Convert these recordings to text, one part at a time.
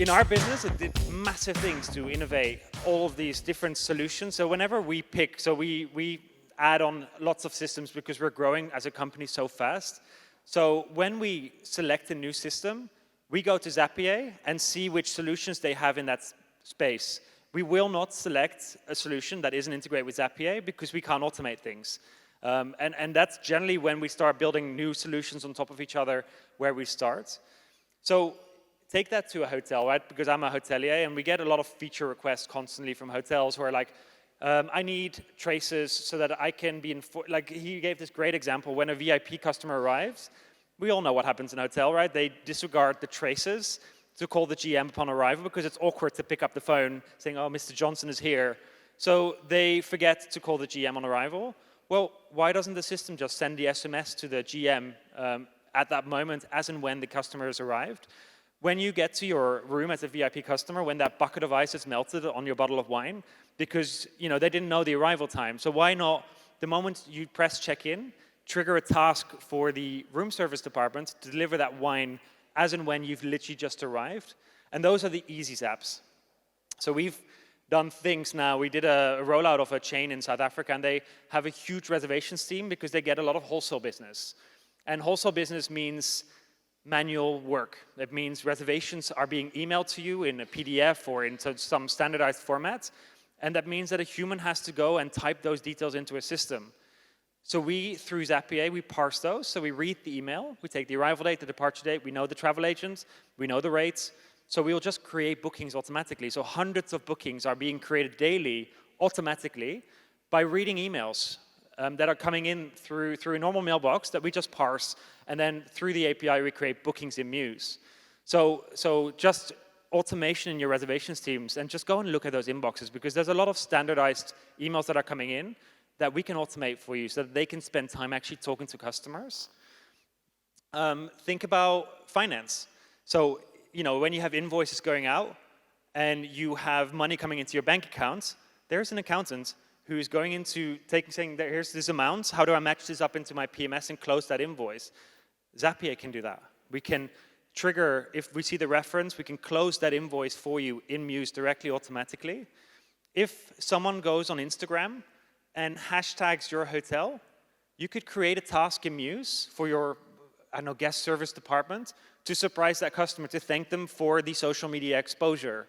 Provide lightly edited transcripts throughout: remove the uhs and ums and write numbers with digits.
in our business, it did massive things to innovate all of these different solutions. So whenever we pick, so we add on lots of systems because we're growing as a company so fast. So when we select a new system, we go to Zapier and see which solutions they have in that space. We will not select a solution that isn't integrated with Zapier because we can't automate things. And that's generally when we start building new solutions on top of each other where we start. So take that to a hotel, right? Because I'm a hotelier and we get a lot of feature requests constantly from hotels who are like, I need traces so that I can be informed. Like he gave this great example, when a VIP customer arrives, we all know what happens in a hotel, right? They disregard the traces to call the GM upon arrival because it's awkward to pick up the phone saying, oh, Mr. Johnson is here. So they forget to call the GM on arrival. Well, why doesn't the system just send the SMS to the GM at that moment as and when the customer has arrived? When you get to your room as a VIP customer, when that bucket of ice is melted on your bottle of wine, because they didn't know the arrival time. So why not, the moment you press check-in, trigger a task for the room service department to deliver that wine as and when you've literally just arrived. And those are the easy zaps. So we've done things now. We did a rollout of a chain in South Africa, and they have a huge reservations team because they get a lot of wholesale business. And wholesale business means manual work. It means reservations are being emailed to you in a PDF or in some standardized format. And that means that a human has to go and type those details into a system. So we, through Zapier, we parse those. So we read the email, we take the arrival date, the departure date, we know the travel agents, we know the rates. So we'll just create bookings automatically. So hundreds of bookings are being created daily automatically by reading emails that are coming in through a normal mailbox that we just parse. And then through the API, we create bookings in Mews. So just automation in your reservations teams, and just go and look at those inboxes, because there's a lot of standardized emails that are coming in that we can automate for you so that they can spend time actually talking to customers. Think about finance. So, when you have invoices going out and you have money coming into your bank account, there's an accountant who is going into saying, here's this amount, how do I match this up into my PMS and close that invoice? Zapier can do that. We can trigger, if we see the reference, we can close that invoice for you in Mews directly automatically. If someone goes on Instagram and hashtags your hotel, you could create a task in Mews for your, guest service department to surprise that customer, to thank them for the social media exposure.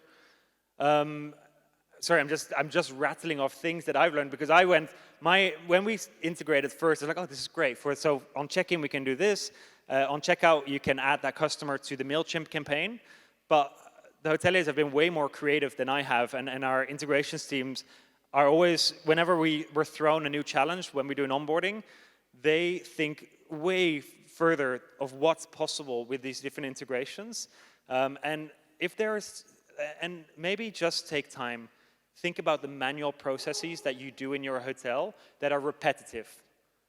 Sorry, I'm just rattling off things that I've learned, because when we integrated first, I was like, oh, this is great. So on check-in, we can do this. On checkout, you can add that customer to the MailChimp campaign. But the hoteliers have been way more creative than I have, and our integrations teams are always, whenever we're thrown a new challenge, when we do an onboarding, they think way further of what's possible with these different integrations. And maybe just take time, think about the manual processes that you do in your hotel that are repetitive,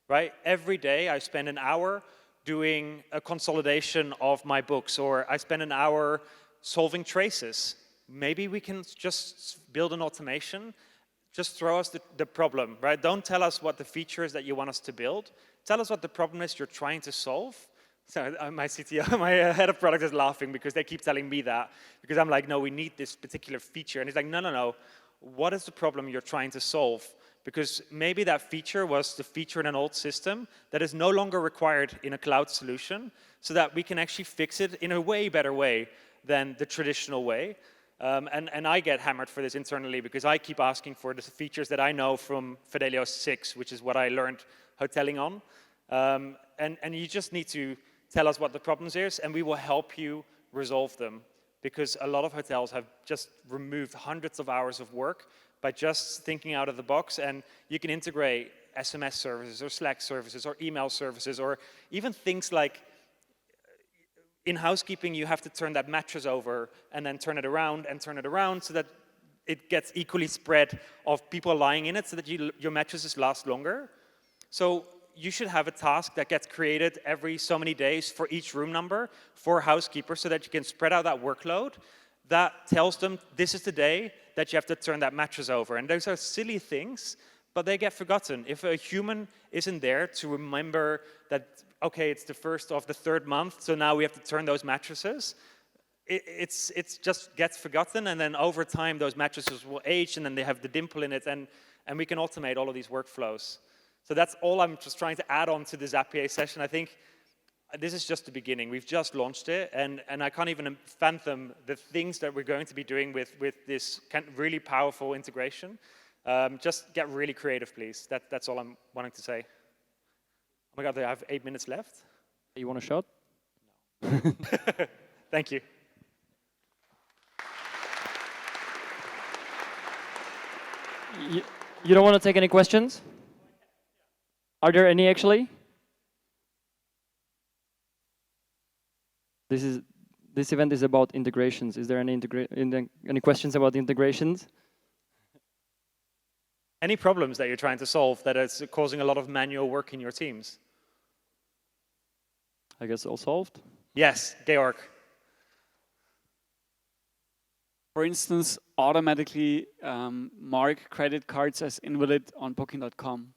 right? Every day I spend an hour doing a consolidation of my books, or I spend an hour solving traces. Maybe we can just build an automation. Just throw us the problem, right? Don't tell us what the feature is that you want us to build. Tell us what the problem is you're trying to solve. So my CTO, my head of product is laughing because they keep telling me that. Because I'm like, no, we need this particular feature. And he's like, no. What is the problem you're trying to solve? Because maybe that feature was the feature in an old system that is no longer required in a cloud solution, so that we can actually fix it in a way better way than the traditional way. And I get hammered for this internally because I keep asking for the features that I know from Fidelio 6, which is what I learned hoteling on. And you just need to tell us what the problems is, and we will help you resolve them. Because a lot of hotels have just removed hundreds of hours of work by just thinking out of the box, and you can integrate SMS services or Slack services or email services, or even things like in housekeeping, you have to turn that mattress over and then turn it around so that it gets equally spread of people lying in it so that your mattresses last longer. So you should have a task that gets created every so many days for each room number for housekeepers, so that you can spread out that workload. That tells them this is the day that you have to turn that mattress over. And those are silly things, but they get forgotten. If a human isn't there to remember that, okay, it's the first of the third month, so now we have to turn those mattresses, it's just gets forgotten, and then over time those mattresses will age, and then they have the dimple in it, and we can automate all of these workflows. So that's all I'm just trying to add on to the Zapier session. I think this is just the beginning. We've just launched it, and I can't even fathom the things that we're going to be doing with this really powerful integration. Just get really creative, please. That's all I'm wanting to say. Oh my God, I have 8 minutes left. You want a shot? No. Thank you. You don't want to take any questions? Are there any actually? This event is about integrations. Is there any questions about integrations? Any problems that you're trying to solve that is causing a lot of manual work in your teams? I guess all solved. Yes, Georg. For instance, automatically mark credit cards as invalid on Booking.com.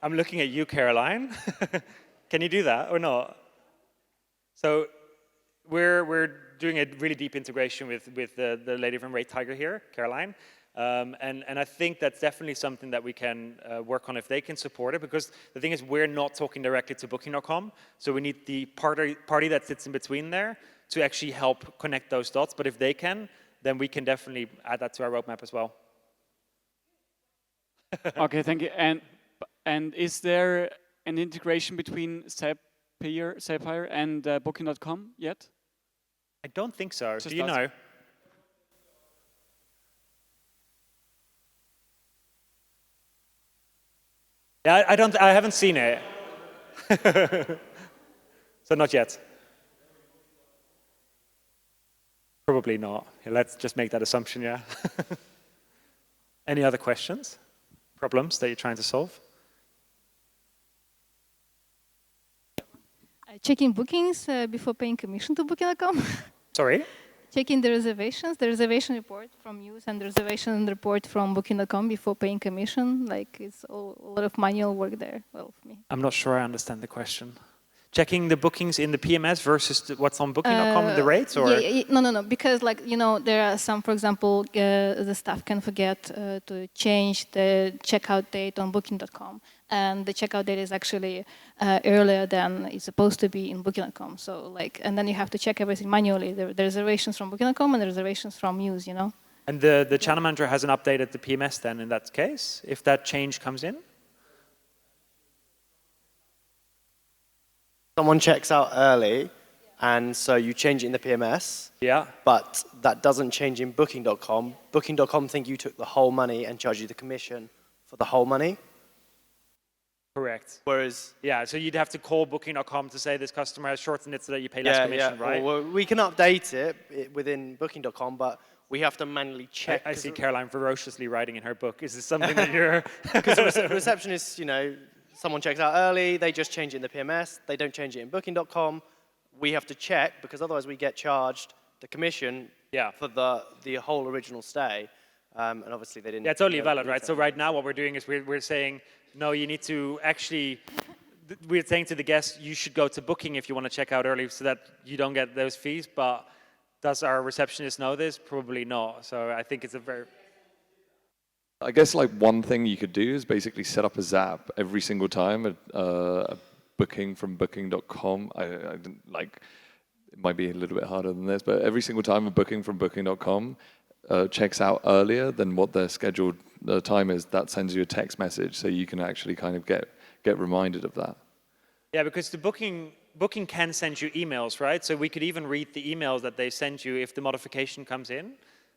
I'm looking at you, Caroline. Can you do that or not? So we're doing a really deep integration with the lady from Rate Tiger here, Caroline. And I think that's definitely something that we can work on if they can support it, because the thing is we're not talking directly to Booking.com, so we need the party that sits in between there to actually help connect those dots. But if they can, then we can definitely add that to our roadmap as well. Okay, thank you. And is there an integration between Zapier and Booking.com yet? I don't think so. Just Do you know? Yeah, I haven't seen it. So not yet. Probably not. Let's just make that assumption, yeah. Any other questions? Problems that you're trying to solve? Checking bookings before paying commission to Booking.com. Sorry? Checking the reservations, the reservation report from Mews and the reservation report from Booking.com before paying commission. Like, it's a lot of manual work there, well, for me. I'm not sure I understand the question. Checking the bookings in the PMS versus what's on Booking.com, the rates, or? No, because, like, you know, there are some, for example, the staff can forget to change the checkout date on Booking.com, and the checkout date is actually earlier than it's supposed to be in Booking.com. So, like, and then you have to check everything manually, the reservations from Booking.com and the reservations from Mews, you know. And the channel manager hasn't updated the PMS then in that case, if that change comes in? Someone checks out early, and so you change it in the PMS. Yeah. But that doesn't change in Booking.com. Booking.com think you took the whole money and charge you the commission for the whole money. Correct. Whereas... Yeah, so you'd have to call Booking.com to say this customer has shortened it so that you pay less commission, right? Well, we can update it within Booking.com, but we have to manually check. I see Caroline ferociously writing in her book. Is this something that you're... Because the receptionist, you know, someone checks out early, they just change it in the PMS, they don't change it in Booking.com. We have to check, because otherwise we get charged the commission for the whole original stay. And obviously they didn't... Yeah, totally valid, right? So right now what we're doing is we're saying, no, you need to actually... We're saying to the guests, you should go to Booking if you want to check out early so that you don't get those fees. But does our receptionist know this? Probably not. So I think it's a very... I guess like one thing you could do is basically set up a Zap every single time a booking from Booking.com. I didn't like, it might be a little bit harder than this, but every single time a booking from Booking.com checks out earlier than what their scheduled time is, that sends you a text message, so you can actually kind of get reminded of that. Yeah, because the Booking can send you emails, right? So we could even read the emails that they send you if the modification comes in.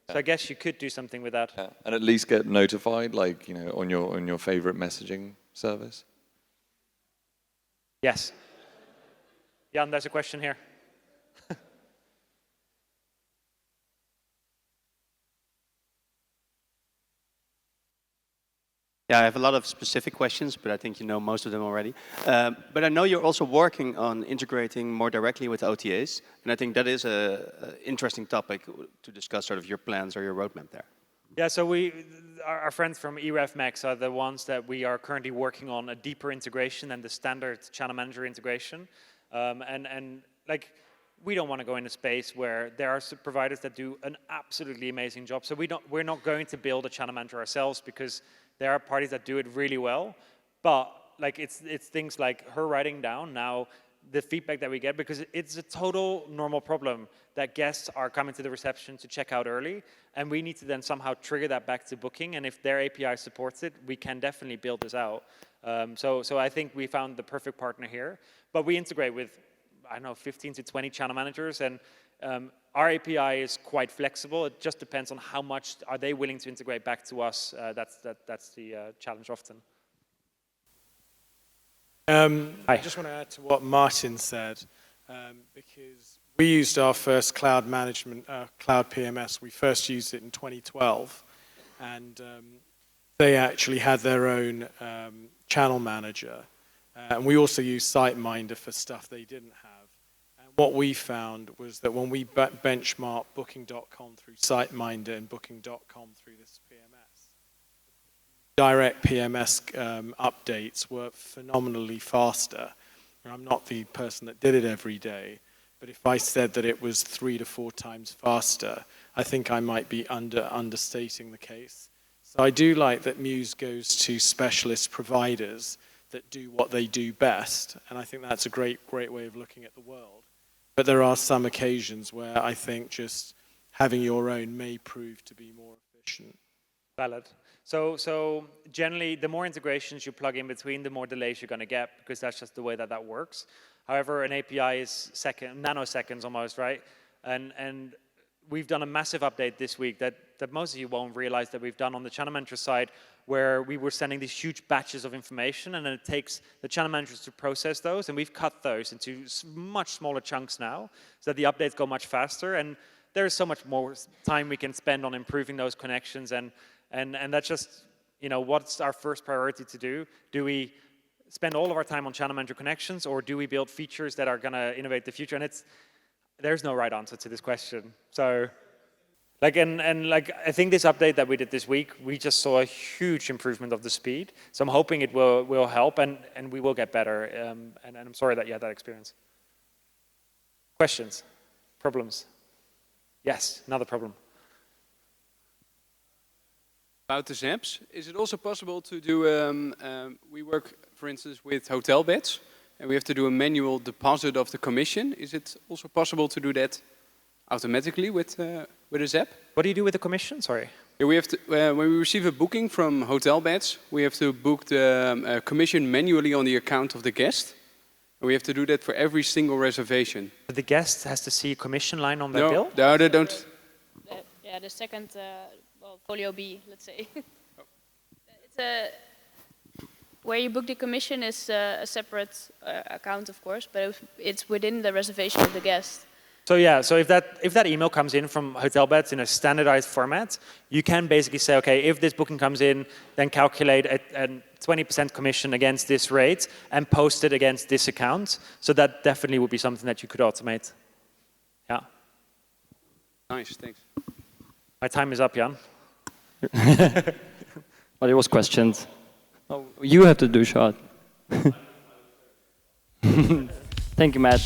So I guess you could do something with that. Yeah. And at least get notified, like, you know, on your favorite messaging service. Yes. Jan, there's a question here. Yeah, I have a lot of specific questions, but I think you know most of them already. But I know you're also working on integrating more directly with OTAs, and I think that is an interesting topic to discuss, sort of your plans or your roadmap there. Yeah, so our friends from eRefMax are the ones that we are currently working on a deeper integration than the standard channel manager integration. And like, we don't want to go in a space where there are providers that do an absolutely amazing job. So we're not going to build a channel manager ourselves because there are parties that do it really well. But like, it's things like her writing down now the feedback that we get, because it's a total normal problem that guests are coming to the reception to check out early, and we need to then somehow trigger that back to booking. And if their API supports it, we can definitely build this out. So I think we found the perfect partner here. But we integrate with, I don't know, 15 to 20 channel managers, and our API is quite flexible. It just depends on how much are they willing to integrate back to us. That's the challenge often. I just want to add to what Martin said, because we used our first cloud management, cloud PMS. We first used it in 2012, and they actually had their own channel manager. And we also used SiteMinder for stuff they didn't have. And what we found was that when we benchmarked Booking.com through SiteMinder and Booking.com through this PMS, direct PMS updates were phenomenally faster. And I'm not the person that did it every day, but if I said that it was 3 to 4 times faster, I think I might be understating the case. So I do like that Mews goes to specialist providers that do what they do best, and I think that's a great way of looking at the world. But there are some occasions where I think just having your own may prove to be more efficient. Valid. So generally, the more integrations you plug in between, the more delays you're going to get, because that's just the way that works. However, an API is nanoseconds almost, right? And we've done a massive update this week that most of you won't realize that we've done on the channel manager side, where we were sending these huge batches of information, and then it takes the channel managers to process those, and we've cut those into much smaller chunks now, so that the updates go much faster, and there's so much more time we can spend on improving those connections, and that's just, you know, what's our first priority to do? Do we spend all of our time on channel manager connections, or do we build features that are going to innovate the future? And there's no right answer to this question. So, like, like, I think this update that we did this week, we just saw a huge improvement of the speed. So I'm hoping it will help, and we will get better. And I'm sorry that you had that experience. Questions? Problems? Yes, another problem. About the Zaps, is it also possible to do, we work, for instance, with hotel beds, and we have to do a manual deposit of the commission. Is it also possible to do that automatically with a Zap? What do you do with the commission? Sorry. Yeah, we have to, when we receive a booking from hotel beds, we have to book the commission manually on the account of the guest. And we have to do that for every single reservation. The guest has to see a commission line on their bill? No, they don't. Yeah, the second, well, folio B, let's say. It's where you book the commission is a separate account, of course, but it's within the reservation of the guest. So yeah, so if that email comes in from hotel beds in a standardized format, you can basically say, okay, if this booking comes in, then calculate a 20% commission against this rate and post it against this account. So that definitely would be something that you could automate. Yeah. Nice, thanks. My time is up, Jan. But it was questions. Oh, you have to do shot. Thank you, Matt.